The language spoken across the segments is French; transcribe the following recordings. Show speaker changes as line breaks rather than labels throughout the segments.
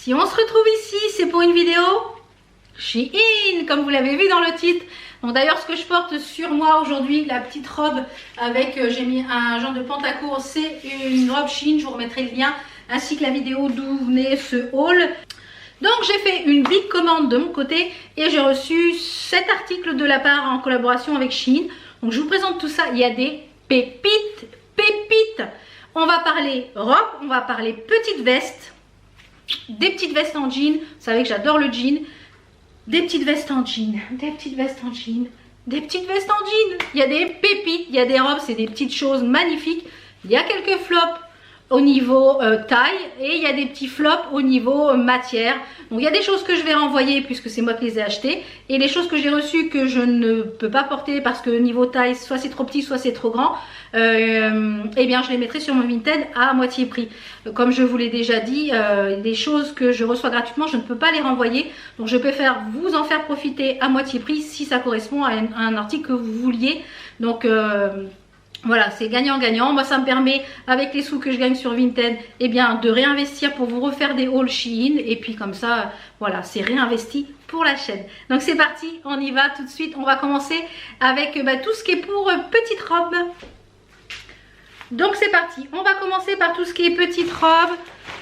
Si on se retrouve ici, c'est pour une vidéo Shein, comme vous l'avez vu dans le titre. Donc d'ailleurs, ce que je porte sur moi aujourd'hui, la petite robe avec, j'ai mis un genre de pantacourt, c'est une robe Shein. Je vous remettrai le lien, ainsi que la vidéo d'où venait ce haul. Donc j'ai fait une big commande de mon côté et j'ai reçu 7 articles de la part en collaboration avec Shein. Donc je vous présente tout ça. Il y a des pépites. On va parler robe, on va parler petites vestes, des petites vestes en jean. Vous savez que j'adore le jean. Des petites vestes en jean, des petites vestes en jean, des petites vestes en jean. Il y a des pépites, il y a des robes, c'est des petites choses magnifiques. Il y a quelques flops au niveau taille et il y a des petits flops au niveau matière. Donc il y a des choses que je vais renvoyer puisque c'est moi qui les ai achetées, et les choses que j'ai reçues que je ne peux pas porter parce que niveau taille soit c'est trop petit soit c'est trop grand, eh bien je les mettrai sur mon Vinted à moitié prix. Comme je vous l'ai déjà dit, les choses que je reçois gratuitement, je ne peux pas les renvoyer, donc je préfère vous en faire profiter à moitié prix si ça correspond à un article que vous vouliez. Donc voilà, c'est gagnant-gagnant. Moi, ça me permet, avec les sous que je gagne sur Vinted, eh bien, de réinvestir pour vous refaire des hauls Shein. Et puis comme ça, voilà, c'est réinvesti pour la chaîne. Donc c'est parti, on y va tout de suite. On va commencer avec tout ce qui est pour petite robe. Donc c'est parti, on va commencer par tout ce qui est petite robe.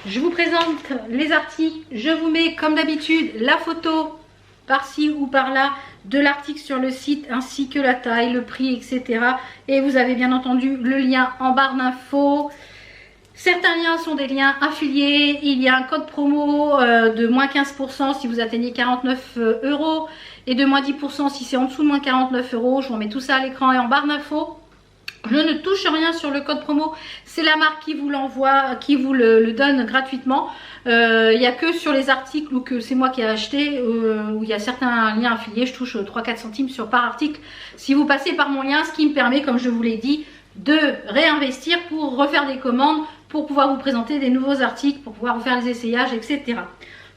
Je vous présente les articles. Je vous mets comme d'habitude la photo par-ci ou par-là de l'article sur le site, ainsi que la taille, le prix, etc. Et vous avez bien entendu le lien en barre d'infos. Certains liens sont des liens affiliés. Il y a un code promo de moins 15% si vous atteignez 49 € et de moins 10% si c'est en dessous de moins 49 €. Je vous mets tout ça à l'écran et en barre d'infos. Je ne touche rien sur le code promo, c'est la marque qui vous l'envoie, qui vous le donne gratuitement. Il n'y a que sur les articles ou que c'est moi qui ai acheté, où il y a certains liens affiliés, je touche 3-4 centimes par article. Si vous passez par mon lien, ce qui me permet, comme je vous l'ai dit, de réinvestir pour refaire des commandes, pour pouvoir vous présenter des nouveaux articles, pour pouvoir vous faire les essayages, etc.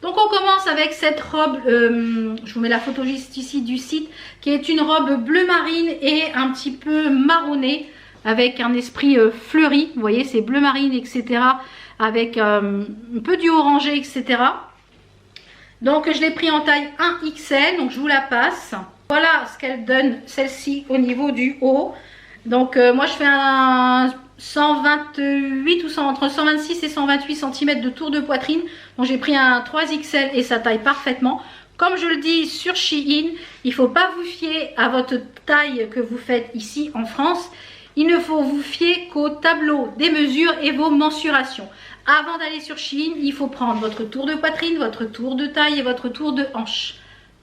Donc on commence avec cette robe, je vous mets la photo juste ici du site, qui est une robe bleu marine et un petit peu marronnée, avec un esprit fleuri. Vous voyez, c'est bleu marine, etc. Avec un peu du orangé, etc. Donc je l'ai pris en taille 1XL, donc je vous la passe. Voilà ce qu'elle donne, celle-ci, au niveau du haut. Donc moi je fais un 128 ou entre 126 et 128 cm de tour de poitrine. Donc j'ai pris un 3XL et ça taille parfaitement. Comme je le dis sur Shein, il ne faut pas vous fier à votre taille que vous faites ici en France. Il ne faut vous fier qu'au tableau des mesures et vos mensurations. Avant d'aller sur Shein, il faut prendre votre tour de poitrine, votre tour de taille et votre tour de hanche.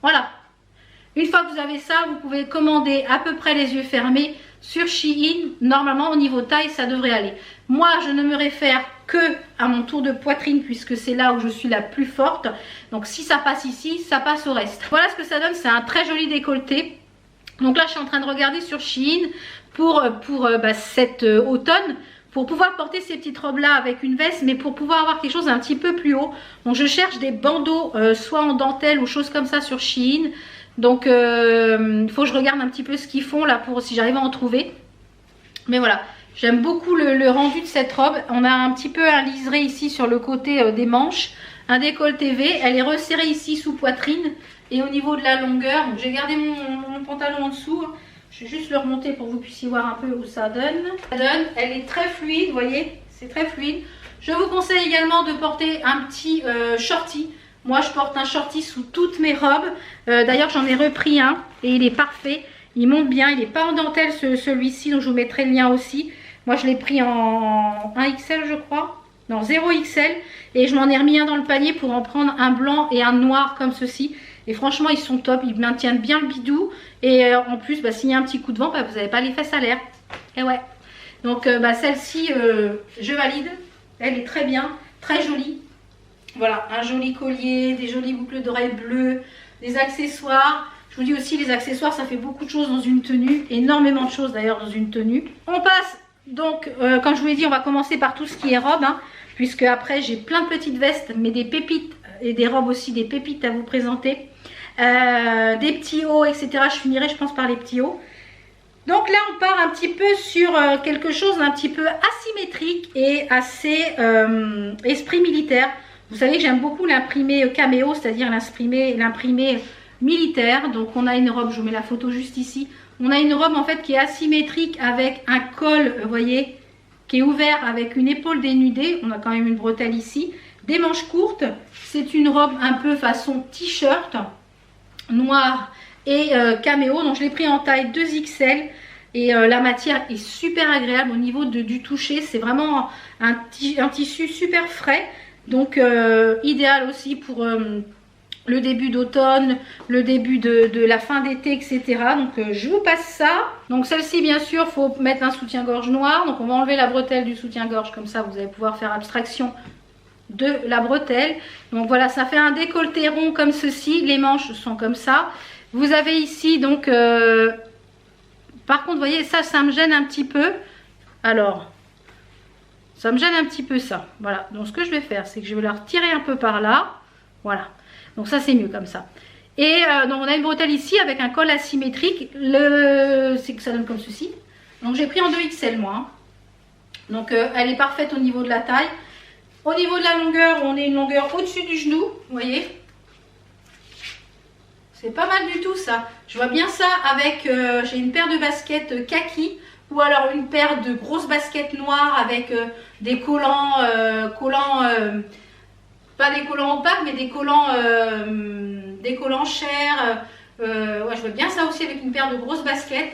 Voilà. Une fois que vous avez ça, vous pouvez commander à peu près les yeux fermés sur Shein. Normalement, au niveau taille, ça devrait aller. Moi, je ne me réfère que à mon tour de poitrine puisque c'est là où je suis la plus forte. Donc si ça passe ici, ça passe au reste. Voilà ce que ça donne. C'est un très joli décolleté. Donc là, je suis en train de regarder sur Shein pour cet automne, pour pouvoir porter ces petites robes là avec une veste, mais pour pouvoir avoir quelque chose un petit peu plus haut. Donc je cherche des bandeaux soit en dentelle ou choses comme ça sur Shein. Donc il faut que je regarde un petit peu ce qu'ils font là pour si j'arrive à en trouver. Mais voilà, j'aime beaucoup le rendu de cette robe. On a un petit peu un liseré ici sur le côté des manches, un décolleté V. Elle est resserrée ici sous poitrine et au niveau de la longueur. J'ai gardé mon pantalon en dessous. Je vais juste le remonter pour que vous puissiez voir un peu où ça donne. Elle est très fluide, vous voyez, c'est très fluide. Je vous conseille également de porter un petit shorty. Moi, je porte un shorty sous toutes mes robes. D'ailleurs, j'en ai repris un et il est parfait. Il monte bien, il n'est pas en dentelle celui-ci, donc je vous mettrai le lien aussi. Moi, je l'ai pris en 1XL, je crois. Non, 0XL. Et je m'en ai remis un dans le panier pour en prendre un blanc et un noir comme ceci. Et franchement, ils sont top, ils maintiennent bien le bidou. Et en plus, s'il y a un petit coup de vent, vous n'avez pas les fesses à l'air. Et ouais. Donc celle-ci, je valide. Elle est très bien, très jolie. Voilà, un joli collier, des jolies boucles d'oreilles bleues, des accessoires. Je vous dis aussi, les accessoires, ça fait beaucoup de choses dans une tenue. Énormément de choses d'ailleurs dans une tenue. On passe, donc, comme je vous l'ai dit, on va commencer par tout ce qui est robe. Puisque après, j'ai plein de petites vestes, mais des pépites et des robes aussi, des pépites à vous présenter. Des petits hauts, etc. Je finirai, je pense, par les petits hauts. Donc là, on part un petit peu sur quelque chose d'un petit peu asymétrique et assez esprit militaire. Vous savez que j'aime beaucoup l'imprimé caméo, c'est-à-dire l'imprimé militaire. Donc on a une robe, je vous mets la photo juste ici. On a une robe en fait qui est asymétrique avec un col, vous voyez, qui est ouvert avec une épaule dénudée. On a quand même une bretelle ici. Des manches courtes. C'est une robe un peu façon t-shirt noir et caméo. Donc je l'ai pris en taille 2XL. Et la matière est super agréable au niveau du toucher. C'est vraiment un tissu super frais. Donc idéal aussi pour le début d'automne, le début de la fin d'été, etc. Donc je vous passe ça. Donc celle-ci, bien sûr, il faut mettre un soutien-gorge noir. Donc on va enlever la bretelle du soutien-gorge. Comme ça, vous allez pouvoir faire abstraction de la bretelle. Donc voilà, ça fait un décolleté rond comme ceci. Les manches sont comme ça. Vous avez ici donc... par contre, vous voyez, ça me gêne un petit peu. Alors, ça me gêne un petit peu ça. Voilà. Donc, ce que je vais faire, c'est que je vais la retirer un peu par là. Voilà. Donc, ça, c'est mieux comme ça. Et donc, on a une bretelle ici avec un col asymétrique. C'est que ça donne comme ceci. Donc, j'ai pris en 2XL, moi. Hein. Donc, elle est parfaite au niveau de la taille. Au niveau de la longueur, on est une longueur au-dessus du genou. Vous voyez ? C'est pas mal du tout ça. Je vois bien ça avec, j'ai une paire de baskets kaki ou alors une paire de grosses baskets noires avec des collants, pas des collants opaques mais des collants chers. Ouais, je vois bien ça aussi avec une paire de grosses baskets.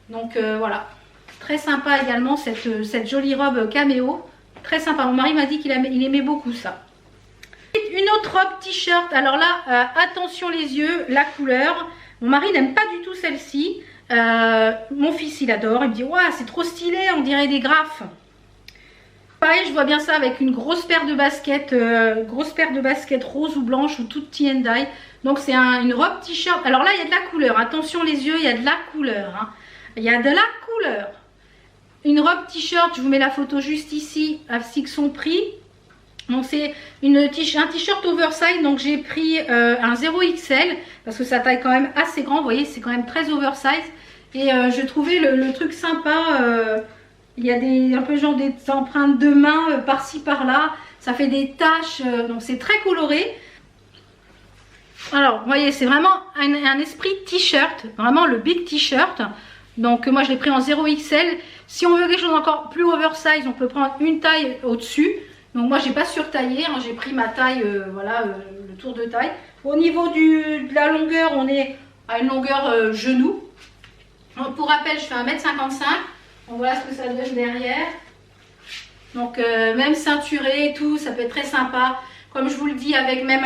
Donc voilà, très sympa également cette jolie robe caméo. Très sympa, mon mari m'a dit qu'il aimait beaucoup ça. Une autre robe t-shirt, alors là, attention les yeux, la couleur. Mon mari n'aime pas du tout celle-ci. Mon fils, il adore. Il me dit, ouais, c'est trop stylé, on dirait des graphes. Pareil, je vois bien ça avec une grosse paire de baskets, rose ou blanche ou toute tie and dye. Donc c'est une robe t-shirt. Alors là, il y a de la couleur. Attention les yeux, il y a de la couleur. Hein. Il y a de la couleur. Une robe t-shirt, je vous mets la photo juste ici, ainsi que son prix. Donc c'est un t-shirt oversize, donc j'ai pris un 0XL parce que ça taille quand même assez grand, vous voyez c'est quand même très oversize. Et je trouvais le truc sympa, il y a un peu genre des empreintes de main par-ci par-là, ça fait des taches, donc c'est très coloré. Alors vous voyez c'est vraiment un esprit t-shirt, vraiment le big t-shirt. Donc moi je l'ai pris en 0XL, si on veut quelque chose encore plus oversize on peut prendre une taille au-dessus. Donc moi j'ai pas surtaillé, hein, j'ai pris ma taille, voilà, le tour de taille. Au niveau de la longueur, on est à une longueur genou. Donc, pour rappel, je fais 1m55. Donc voilà ce que ça donne derrière. Donc même ceinturé et tout, ça peut être très sympa. Comme je vous le dis, avec même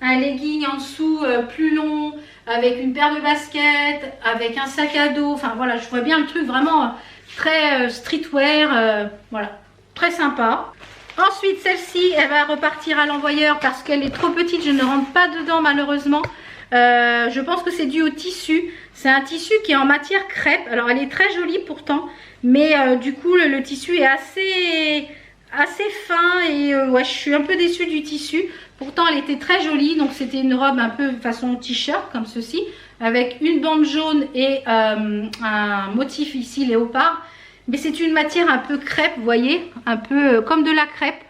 un legging en dessous plus long, avec une paire de baskets, avec un sac à dos. Enfin voilà, je vois bien le truc vraiment très streetwear, voilà, très sympa. Ensuite, celle-ci, elle va repartir à l'envoyeur parce qu'elle est trop petite. Je ne rentre pas dedans malheureusement. Je pense que c'est dû au tissu. C'est un tissu qui est en matière crêpe. Alors, elle est très jolie pourtant. Mais du coup, le tissu est assez fin. Et ouais, je suis un peu déçue du tissu. Pourtant, elle était très jolie. Donc, c'était une robe un peu façon t-shirt comme ceci. Avec une bande jaune et un motif ici léopard. Mais c'est une matière un peu crêpe, vous voyez, un peu comme de la crêpe.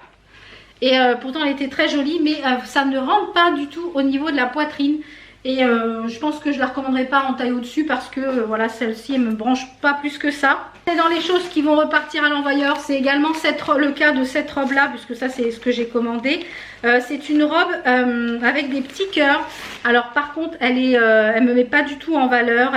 Et pourtant, elle était très jolie, mais ça ne rentre pas du tout au niveau de la poitrine. Et je pense que je ne la recommanderais pas en taille au-dessus parce que voilà, celle-ci, elle ne me branche pas plus que ça. Et dans les choses qui vont repartir à l'envoyeur, c'est également le cas de cette robe-là, puisque ça, c'est ce que j'ai commandé. C'est une robe avec des petits cœurs. Alors, par contre, elle me met pas du tout en valeur.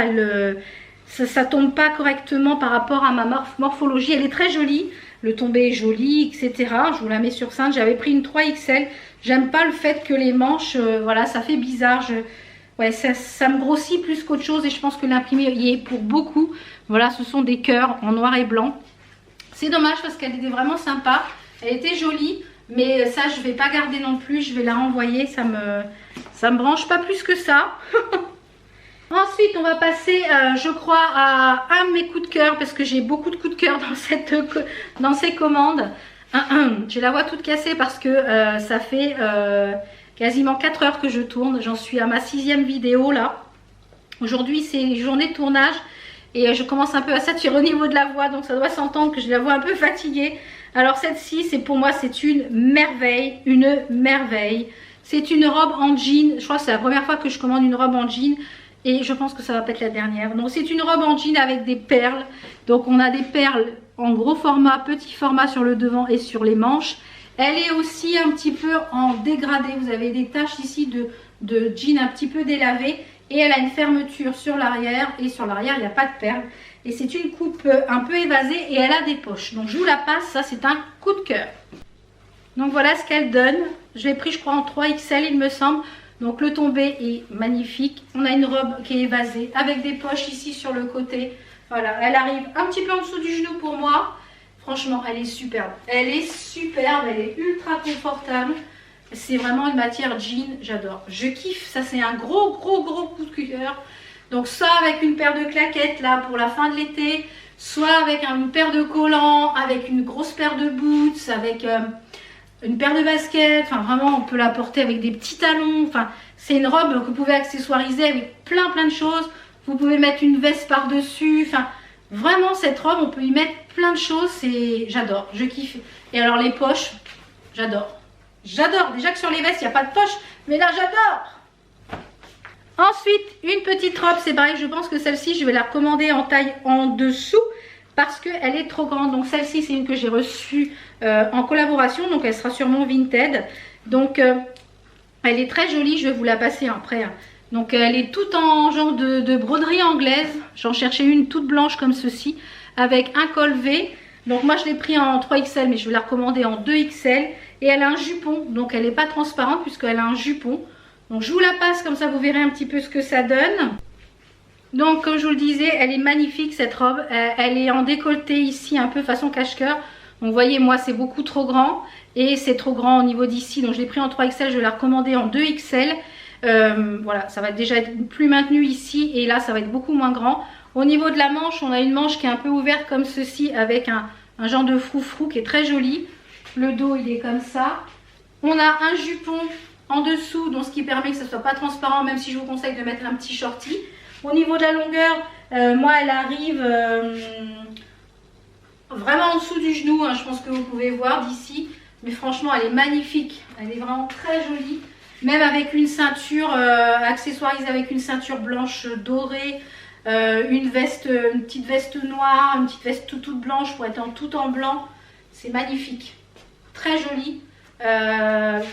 Ça tombe pas correctement par rapport à ma morphologie. Elle est très jolie, le tombé est joli, etc. Je vous la mets sur cintre. J'avais pris une 3XL. J'aime pas le fait que les manches, voilà, ça fait bizarre. Ouais, ça me grossit plus qu'autre chose et je pense que l'imprimé y est pour beaucoup. Voilà, ce sont des cœurs en noir et blanc. C'est dommage parce qu'elle était vraiment sympa. Elle était jolie, mais ça je vais pas garder non plus. Je vais la renvoyer. Ça me branche pas plus que ça. Ensuite, on va passer, je crois, à un de mes coups de cœur parce que j'ai beaucoup de coups de cœur dans ces commandes. Je la vois toute cassée parce que ça fait quasiment 4 heures que je tourne. J'en suis à ma 6e vidéo là. Aujourd'hui, c'est journée de tournage. et je commence un peu à saturer au niveau de la voix, donc ça doit s'entendre que j'ai la voix un peu fatiguée. Alors celle-ci, c'est pour moi, c'est une merveille, une merveille. C'est une robe en jean, je crois que c'est la première fois que je commande une robe en jean et je pense que ça va pas être la dernière. Donc c'est une robe en jean avec des perles, donc on a des perles en gros format, petit format sur le devant et sur les manches. Elle est aussi un petit peu en dégradé, vous avez des taches ici de jean un petit peu délavé et elle a une fermeture sur l'arrière et sur l'arrière il n'y a pas de perles. Et c'est une coupe un peu évasée et elle a des poches. Donc je vous la passe, ça c'est un coup de cœur. Donc voilà ce qu'elle donne. Je l'ai pris je crois en 3XL il me semble. Donc le tombé est magnifique. On a une robe qui est évasée avec des poches ici sur le côté. Voilà, elle arrive un petit peu en dessous du genou pour moi. Franchement elle est superbe. Elle est superbe, elle est ultra confortable. C'est vraiment une matière jean, j'adore. Je kiffe, ça c'est un gros coup de cœur. Donc soit avec une paire de claquettes là pour la fin de l'été, soit avec une paire de collants, avec une grosse paire de boots, avec une paire de baskets. Enfin vraiment on peut la porter avec des petits talons. Enfin c'est une robe que vous pouvez accessoiriser avec plein de choses. Vous pouvez mettre une veste par dessus. Enfin vraiment cette robe on peut y mettre plein de choses. J'adore, je kiffe. Et alors les poches, j'adore. J'adore. Déjà que sur les vestes il n'y a pas de poche, mais là j'adore. Ensuite, une petite robe, c'est pareil, je pense que celle-ci, je vais la recommander en taille en dessous parce qu'elle est trop grande. Donc celle-ci, c'est une que j'ai reçue en collaboration, donc elle sera sûrement Vinted. Donc elle est très jolie, je vais vous la passer après. Donc elle est toute en genre de broderie anglaise. J'en cherchais une toute blanche comme ceci, avec un col V. Donc moi je l'ai pris en 3XL, mais je vais la recommander en 2XL. Et elle a un jupon, donc elle n'est pas transparente puisqu'elle a un jupon. Donc je vous la passe comme ça vous verrez un petit peu ce que ça donne. Donc comme je vous le disais, elle est magnifique cette robe. Elle est en décolleté ici un peu façon cache-cœur. Donc vous voyez moi c'est beaucoup trop grand et c'est trop grand au niveau d'ici. Donc je l'ai pris en 3XL, je vais la recommander en 2XL. Voilà, ça va déjà être plus maintenu ici et là ça va être beaucoup moins grand. Au niveau de la manche, on a une manche qui est un peu ouverte comme ceci avec un genre de froufrou qui est très joli. Le dos il est comme ça. On a un jupon en dessous, donc ce qui permet que ça ne soit pas transparent, même si je vous conseille de mettre un petit shorty. Au niveau de la longueur, moi elle arrive vraiment en dessous du genou, je pense que vous pouvez voir d'ici. Mais franchement elle est magnifique, elle est vraiment très jolie. Même avec une ceinture accessoirisée avec une ceinture blanche dorée, une petite veste noire, une petite veste toute blanche pour être tout en blanc. C'est magnifique, très joli.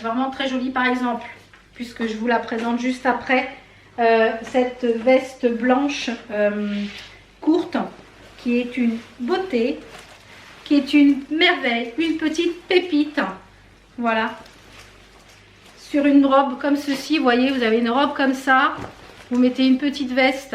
Vraiment très jolie par exemple, puisque je vous la présente juste après, cette veste blanche courte qui est une beauté, qui est une merveille, une petite pépite. Voilà, sur une robe comme ceci, vous voyez, vous avez une robe comme ça, vous mettez une petite veste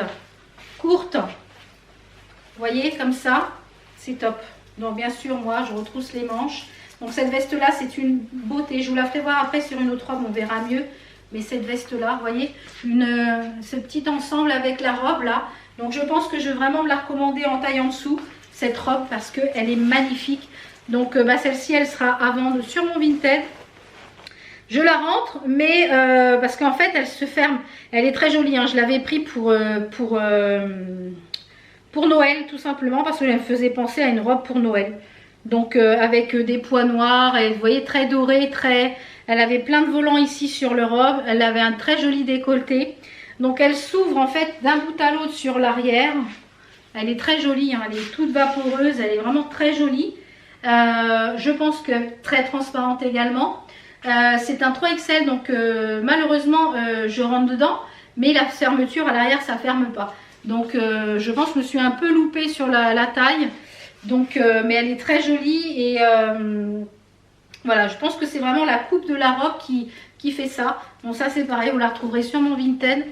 courte, vous voyez, comme ça, c'est top. Donc bien sûr moi je retrousse les manches. Donc cette veste là c'est une beauté, je vous la ferai voir après sur une autre robe, on verra mieux. Mais cette veste là, vous voyez, ce petit ensemble avec la robe là. Donc je pense que je vais vraiment me la recommander en taille en dessous, cette robe, parce qu'elle est magnifique. Donc celle-ci elle sera à vendre sur mon Vinted. Je la rentre, mais parce qu'en fait elle se ferme, elle est très jolie, je l'avais pris pour Noël tout simplement, parce qu'elle me faisait penser à une robe pour Noël. Donc avec des pois noirs, et vous voyez très doré, elle avait plein de volants ici sur le robe, elle avait un très joli décolleté. Donc elle s'ouvre en fait d'un bout à l'autre sur l'arrière. Elle est très jolie, elle est toute vaporeuse, elle est vraiment très jolie. Je pense que très transparente également. C'est un 3XL, donc malheureusement je rentre dedans, mais la fermeture à l'arrière ça ferme pas. Donc je pense que je me suis un peu loupée sur la taille. Donc, mais elle est très jolie et voilà, je pense que c'est vraiment la coupe de la robe qui fait ça. Bon ça c'est pareil, vous la retrouverez sur mon Vinted.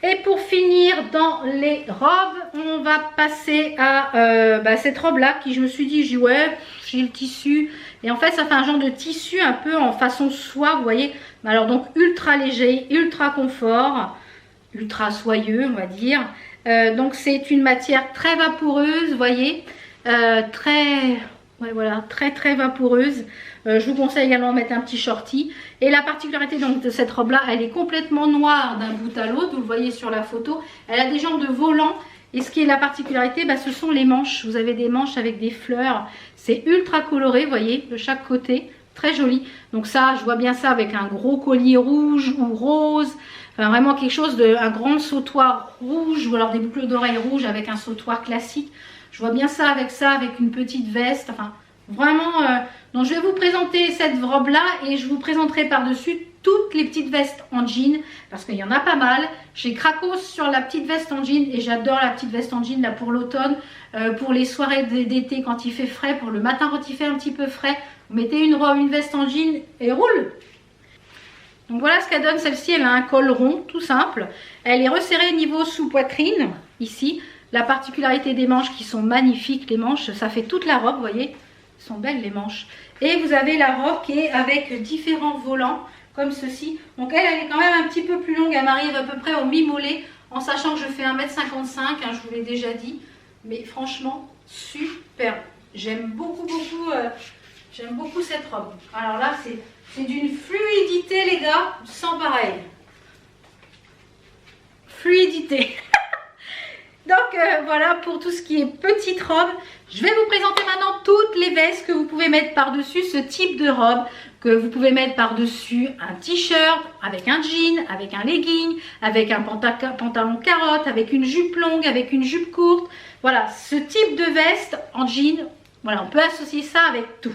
Et pour finir dans les robes, on va passer à cette robe là qui je me suis dit, ouais, j'ai le tissu. Et en fait ça fait un genre de tissu un peu en façon soie, vous voyez. Alors donc ultra léger, ultra confort, ultra soyeux on va dire. Donc c'est une matière très vaporeuse, vous voyez, très vaporeuse. Je vous conseille également de mettre un petit shorty. Et la particularité donc de cette robe là, elle est complètement noire d'un bout à l'autre, vous le voyez sur la photo. Elle a des genres de volants Et ce qui est la particularité, bah, ce sont les manches. Vous avez des manches avec des fleurs. C'est ultra coloré, vous voyez, de chaque côté. Très joli. Donc ça, je vois bien ça avec un gros collier rouge ou rose. Enfin, vraiment quelque chose de... un grand sautoir rouge ou alors des boucles d'oreilles rouges avec un sautoir classique. Je vois bien ça, avec une petite veste. Enfin, vraiment... Donc je vais vous présenter cette robe-là et je vous présenterai par-dessus toutes les petites vestes en jean parce qu'il y en a pas mal. J'ai craqué sur la petite veste en jean et j'adore la petite veste en jean là pour l'automne, pour les soirées d'été quand il fait frais, pour le matin quand il fait un petit peu frais. Vous mettez une robe, une veste en jean et roule. Donc voilà ce qu'elle donne celle-ci. Elle a un col rond tout simple. Elle est resserrée niveau sous poitrine ici. La particularité des manches qui sont magnifiques, les manches, ça fait toute la robe, vous voyez. Elles sont belles les manches. Et vous avez la robe qui est avec différents volants comme ceci. Donc elle est quand même un petit peu plus longue. Elle m'arrive à peu près au mi-mollet en sachant que je fais 1m55, hein, je vous l'ai déjà dit. Mais franchement, super. J'aime beaucoup cette robe. Alors là, c'est d'une fluidité les gars, sans pareil. Fluidité. Donc voilà pour tout ce qui est petite robe. Je vais vous présenter maintenant toutes les vestes que vous pouvez mettre par-dessus ce type de robe. Que vous pouvez mettre par-dessus un t-shirt, avec un jean, avec un legging, avec un pantalon carotte, avec une jupe longue, avec une jupe courte. Voilà, ce type de veste en jean, voilà, on peut associer ça avec tout.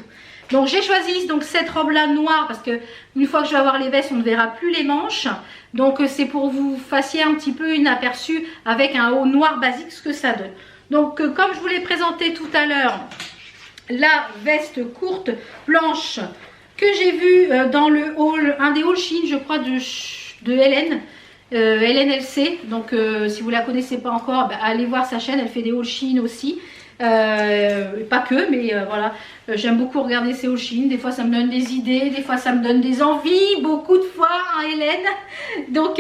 Donc j'ai choisi donc cette robe-là noire parce que une fois que je vais avoir les vestes, on ne verra plus les manches. Donc c'est pour vous fassiez un petit peu une aperçu avec un haut noir basique ce que ça donne. Donc comme je vous l'ai présenté tout à l'heure, la veste courte blanche que j'ai vue dans le haul, un des hauls Shein, je crois, de Hélène. Hélène LC, donc si vous la connaissez pas encore, bah, allez voir sa chaîne, elle fait des hauls Shein aussi. Pas que, mais voilà, j'aime beaucoup regarder ces hauls Shein. Des fois ça me donne des idées, des fois ça me donne des envies, beaucoup de fois, hein, Hélène. Donc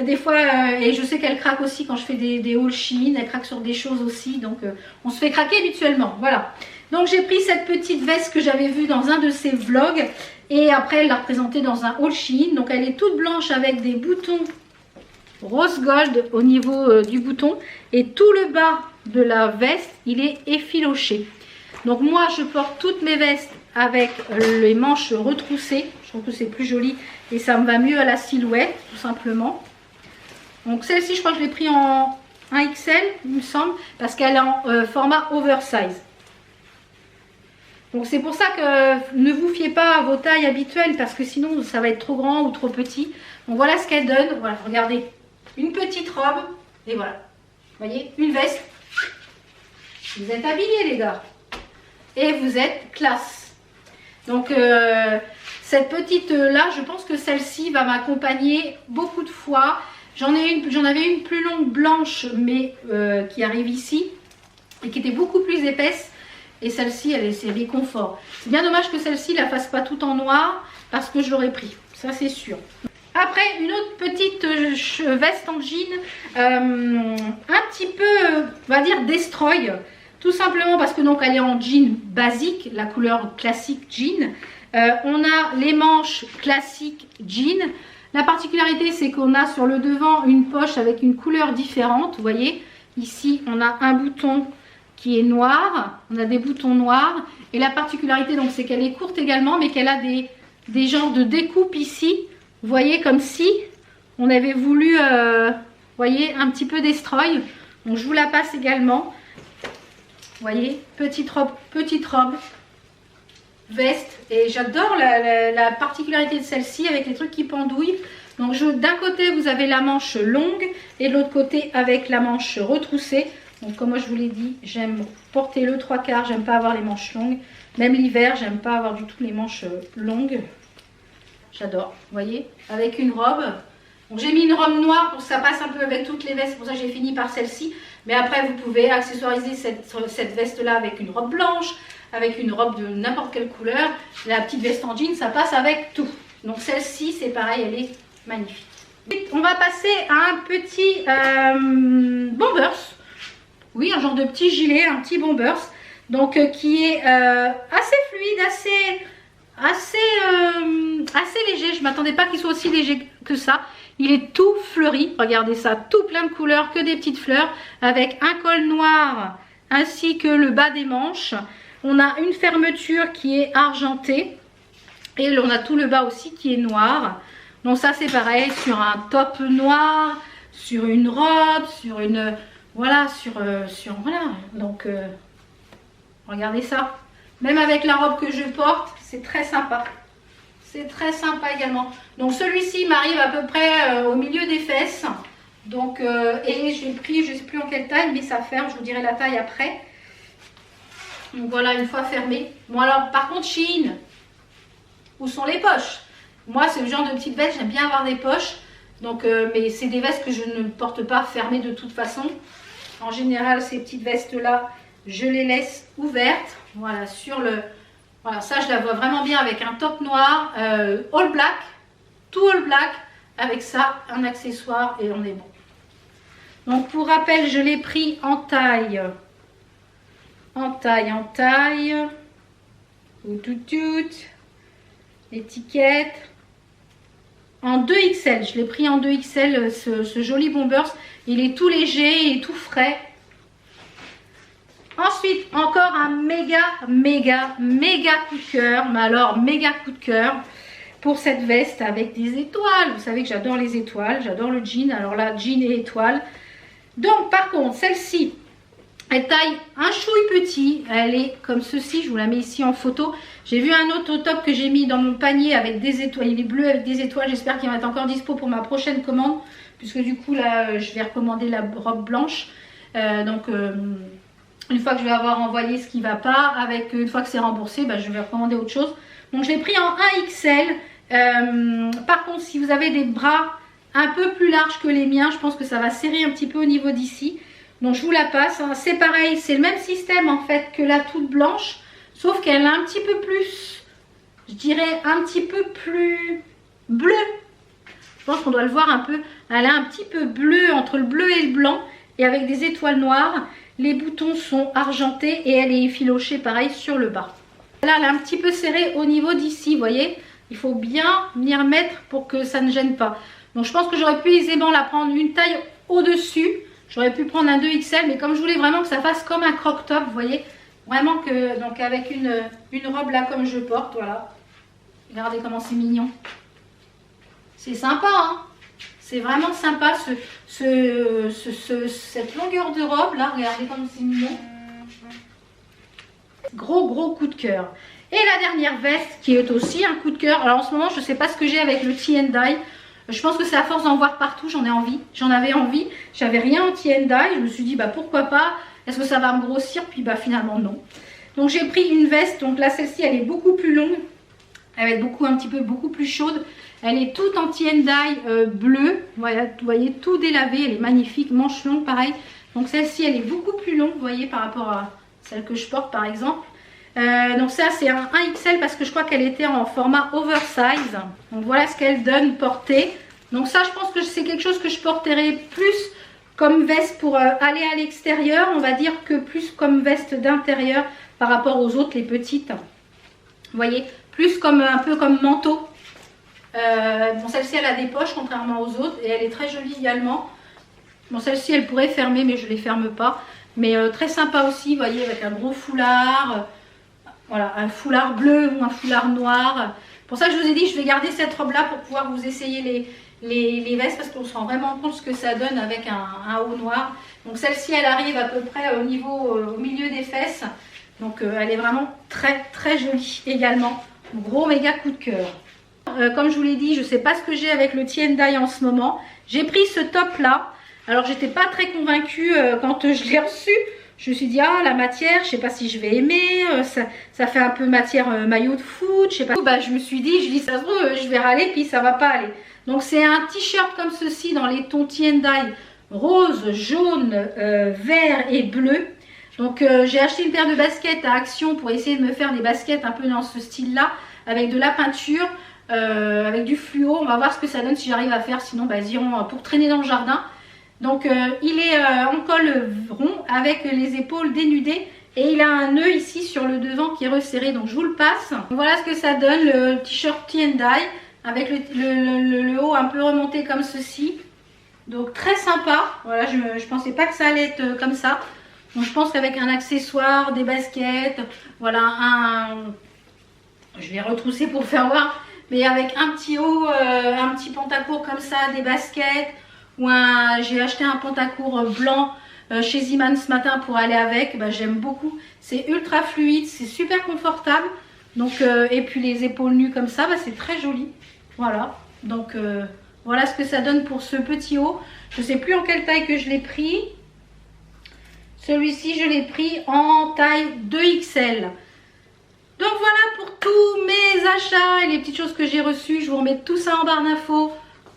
des fois, et je sais qu'elle craque aussi quand je fais des hauls Shein, elle craque sur des choses aussi, donc on se fait craquer habituellement, voilà. Donc j'ai pris cette petite veste que j'avais vue dans un de ses vlogs et après elle l'a représentée dans un haul Shein. Donc elle est toute blanche avec des boutons rose gold au niveau du bouton et tout le bas de la veste il est effiloché. Donc moi je porte toutes mes vestes avec les manches retroussées, je trouve que c'est plus joli et ça me va mieux à la silhouette tout simplement. Donc celle-ci je crois que je l'ai pris en 1XL il me semble parce qu'elle est en format oversize. Donc c'est pour ça que ne vous fiez pas à vos tailles habituelles parce que sinon ça va être trop grand ou trop petit. Donc voilà ce qu'elle donne, voilà regardez, une petite robe et voilà, vous voyez, une veste. Vous êtes habillés les gars et vous êtes classe. Donc cette petite là, je pense que celle-ci va m'accompagner beaucoup de fois. J'en avais une plus longue blanche mais qui arrive ici et qui était beaucoup plus épaisse. Et celle-ci, c'est réconfort. C'est bien dommage que celle-ci la fasse pas tout en noir parce que je l'aurais pris. Ça, c'est sûr. Après, une autre petite veste en jean, un petit peu, on va dire, destroy. Tout simplement parce que donc elle est en jean basique, la couleur classique jean. On a les manches classiques jean. La particularité, c'est qu'on a sur le devant une poche avec une couleur différente. Vous voyez, ici, on a un bouton qui est noir, on a des boutons noirs et la particularité donc c'est qu'elle est courte également mais qu'elle a des genres de découpes ici, vous voyez comme si on avait voulu voyez un petit peu destroy. Donc je vous la passe également, vous voyez, petite robe, veste et j'adore la particularité de celle-ci avec les trucs qui pendouillent. Donc d'un côté vous avez la manche longue et de l'autre côté avec la manche retroussée. Donc comme moi je vous l'ai dit, j'aime porter le 3/4, j'aime pas avoir les manches longues. Même l'hiver, j'aime pas avoir du tout les manches longues. J'adore, vous voyez, avec une robe. Donc j'ai mis une robe noire pour que ça passe un peu avec toutes les vestes, pour ça j'ai fini par celle-ci. Mais après vous pouvez accessoiriser cette veste-là avec une robe blanche, avec une robe de n'importe quelle couleur. La petite veste en jean, ça passe avec tout. Donc celle-ci, c'est pareil, elle est magnifique. On va passer à un petit bombers. Oui, un genre de petit gilet, un petit bombers, donc qui est assez fluide, assez léger. Je ne m'attendais pas qu'il soit aussi léger que ça. Il est tout fleuri, regardez ça, tout plein de couleurs, que des petites fleurs, avec un col noir ainsi que le bas des manches. On a une fermeture qui est argentée et on a tout le bas aussi qui est noir. Donc ça c'est pareil sur un top noir, sur une robe, sur une... Voilà, voilà. Donc regardez ça. Même avec la robe que je porte, c'est très sympa. C'est très sympa également. Donc celui-ci m'arrive à peu près au milieu des fesses. Donc, et je l'ai pris, je ne sais plus en quelle taille, mais ça ferme, je vous dirai la taille après. Donc voilà, une fois fermé. Bon alors, par contre, Shein, où sont les poches? Moi, c'est le genre de petite veste, j'aime bien avoir des poches. Donc, mais c'est des vestes que je ne porte pas fermées de toute façon. En général, ces petites vestes-là, je les laisse ouvertes. Voilà, sur le... Voilà, ça, je la vois vraiment bien avec un top noir, all black, tout all black. Avec ça, un accessoire et on est bon. Donc, pour rappel, je l'ai pris en taille. En taille. Étiquette. En 2XL. Je l'ai pris en 2XL, ce joli Bombers. Il est tout léger et tout frais. Ensuite, encore un méga coup de cœur. Mais alors, méga coup de cœur pour cette veste avec des étoiles. Vous savez que j'adore les étoiles. J'adore le jean. Alors là, jean et étoiles. Donc, par contre, celle-ci, elle taille un chouille petit. Elle est comme ceci. Je vous la mets ici en photo. J'ai vu un autre top que j'ai mis dans mon panier avec des étoiles. Il est bleu avec des étoiles. J'espère qu'il va être encore dispo pour ma prochaine commande. Puisque du coup, là, je vais recommander la robe blanche. Une fois que je vais avoir envoyé ce qui ne va pas, une fois que c'est remboursé, je vais recommander autre chose. Donc, je l'ai pris en 1XL. Par contre, si vous avez des bras un peu plus larges que les miens, je pense que ça va serrer un petit peu au niveau d'ici. Donc, je vous la passe. Hein. C'est pareil, c'est le même système en fait que la toute blanche. Sauf qu'elle est un petit peu plus, je dirais, un petit peu plus bleue. Je pense qu'on doit le voir un peu. Elle est un petit peu bleue, entre le bleu et le blanc. Et avec des étoiles noires. Les boutons sont argentés et elle est effilochée pareil sur le bas. Là, elle est un petit peu serrée au niveau d'ici, vous voyez. Il faut bien venir mettre pour que ça ne gêne pas. Donc, je pense que j'aurais pu aisément la prendre une taille au-dessus. J'aurais pu prendre un 2XL, mais comme je voulais vraiment que ça fasse comme un croc-top, vous voyez. Vraiment que, donc avec une robe là comme je porte, voilà. Regardez comment c'est mignon. C'est sympa, hein. C'est vraiment sympa cette longueur de robe là, regardez comme c'est mignon. Gros coup de cœur. Et la dernière veste qui est aussi un coup de cœur. Alors en ce moment je ne sais pas ce que j'ai avec le tie-and-dye. Je pense que c'est à force d'en voir partout, j'en ai envie. J'en avais envie. J'avais rien en tie-and-dye. Je me suis dit pourquoi pas. Est-ce que ça va me grossir? Puis finalement non. Donc j'ai pris une veste. Donc là celle-ci elle est beaucoup plus longue. Elle va être beaucoup plus chaude. Elle est toute en tie-and-dye bleu. Voilà, vous voyez, tout délavé. Elle est magnifique. Manche longue, pareil. Donc celle-ci, elle est beaucoup plus longue, vous voyez, par rapport à celle que je porte, par exemple. Donc ça, c'est un 1XL parce que je crois qu'elle était en format oversize. Donc voilà ce qu'elle donne portée. Donc ça, je pense que c'est quelque chose que je porterai plus comme veste pour aller à l'extérieur. On va dire que plus comme veste d'intérieur par rapport aux autres, les petites. Vous voyez, plus comme un peu comme manteau. Bon, celle-ci elle a des poches contrairement aux autres et elle est très jolie également. Bon, celle-ci elle pourrait fermer mais je ne les ferme pas. Mais très sympa aussi, vous voyez, avec un gros foulard. Voilà, un foulard bleu ou un foulard noir. Pour ça que je vous ai dit, je vais garder cette robe là pour pouvoir vous essayer les vestes parce qu'on se rend vraiment compte ce que ça donne avec un haut noir. Donc celle-ci elle arrive à peu près au milieu des fesses. Donc elle est vraiment très jolie également. Gros méga coup de cœur. Comme je vous l'ai dit, je ne sais pas ce que j'ai avec le tie-and-dye en ce moment. J'ai pris ce top là. Alors j'étais pas très convaincue quand je l'ai reçu. Je me suis dit, la matière, je ne sais pas si je vais aimer. Ça fait un peu matière maillot de foot. Je sais pas. Je me suis dit, ça se trouve, je vais râler puis ça va pas aller. Donc c'est un t-shirt comme ceci dans les tons tie-and-dye rose, jaune, vert et bleu. Donc j'ai acheté une paire de baskets à Action pour essayer de me faire des baskets un peu dans ce style là. Avec de la peinture. Avec du fluo, on va voir ce que ça donne si j'arrive à faire, sinon elles iront pour traîner dans le jardin. Donc il est en col rond avec les épaules dénudées et il a un nœud ici sur le devant qui est resserré, donc je vous le passe. Voilà ce que ça donne, le t-shirt tie-and-dye avec le haut un peu remonté comme ceci. Donc très sympa. Voilà, je pensais pas que ça allait être comme ça. Donc je pense qu'avec un accessoire, des baskets, voilà, je vais retrousser pour faire voir, mais avec un petit haut, un petit pantacourt comme ça, des baskets, ou j'ai acheté un pantacourt blanc chez Ziman ce matin pour aller avec, bah, j'aime beaucoup. C'est ultra fluide, c'est super confortable. Donc, et puis les épaules nues comme ça, bah, c'est très joli. Voilà, donc voilà ce que ça donne pour ce petit haut. Je ne sais plus en quelle taille que je l'ai pris. Celui-ci, je l'ai pris en taille 2XL. Donc voilà pour tous mes achats et les petites choses que j'ai reçues. Je vous remets tout ça en barre d'infos.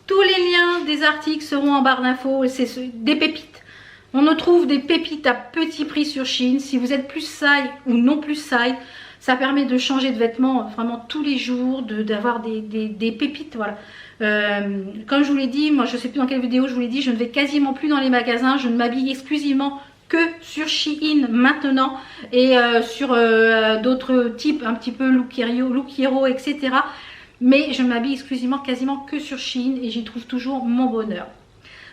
Tous les liens des articles seront en barre d'infos. C'est des pépites. On ne trouve des pépites à petit prix sur Shein. Si vous êtes plus size ou non plus size, ça permet de changer de vêtements vraiment tous les jours, d'avoir des pépites. Voilà. Comme je vous l'ai dit, moi je ne sais plus dans quelle vidéo je vous l'ai dit, je ne vais quasiment plus dans les magasins. Je ne m'habille exclusivement que sur Shein maintenant et sur d'autres types, un petit peu Look Hero, etc. Mais je m'habille exclusivement quasiment que sur Shein et j'y trouve toujours mon bonheur.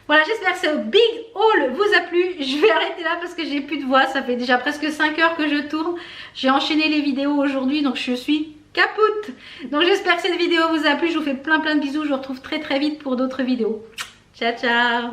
Voilà, j'espère que ce big haul vous a plu. Je vais arrêter là parce que j'ai plus de voix. Ça fait déjà presque 5 heures que je tourne. J'ai enchaîné les vidéos aujourd'hui, donc je suis capoute. Donc j'espère que cette vidéo vous a plu. Je vous fais plein de bisous. Je vous retrouve très vite pour d'autres vidéos. Ciao, ciao.